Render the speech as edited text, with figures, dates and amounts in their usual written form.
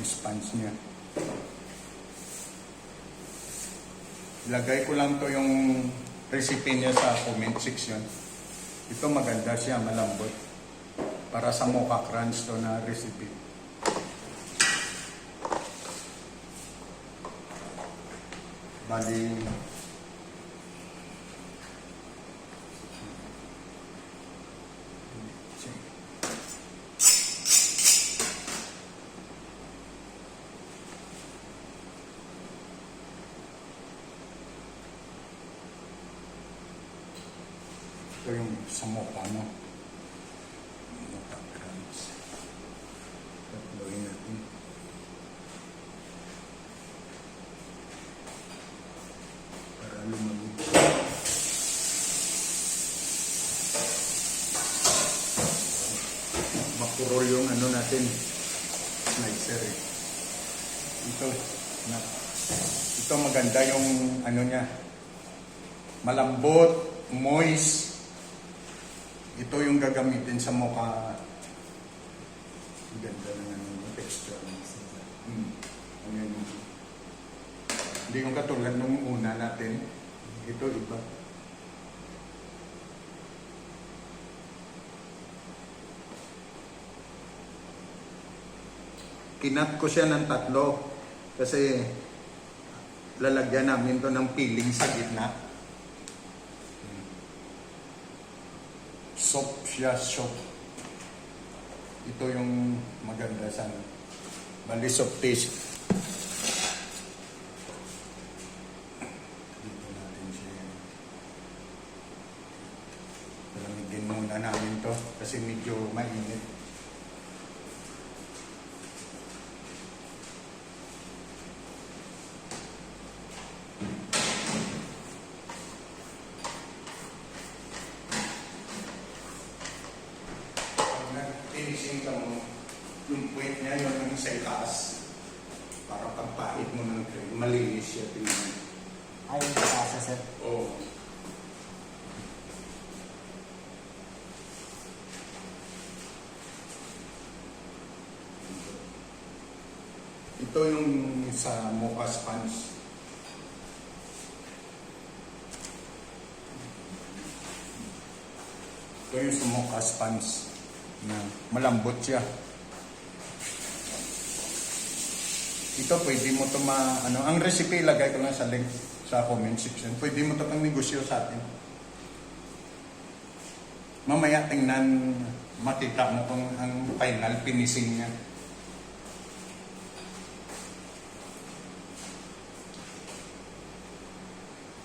sponge niya. Ilagay ko lang to yung recipe niya sa comment section. Ito maganda siya, malambot. Para sa mocha crunch to na recipe. Bali, ito yung sa mocha mo. Mocha crunch. Tatloin natin. Para lumamig. Makurol yung ano natin. Slicer eh. Ito maganda yung ano niya. Malambot, moist. Ito yung gagamitin sa mocha. Ang ganda ng texture. Hindi yung katulad nung una natin. Ito iba. Kinat ko siya ng 3 kasi lalagyan namin to ng filling sa gitna. Soap siya, soap. Ito yung maganda sa bali soap taste. Dito natin siya. Palamigin muna namin to kasi medyo mainit. Finishing ka mo, yung point niya, yun ang sa itaas. Para pagpahit mo ng cream, malinis siya. Tingnan. Ay, yung itaas, sir. Oo. Ito yung sa mocha sponge. Ito yung sa mocha sponge. Na malambot siya. Ito pwede mo to ang recipe ilagay ko lang sa link sa comment section. Pwede mo to pang negosyo sa atin. Mamaya tingnan makita mo kung ang final finishing niya.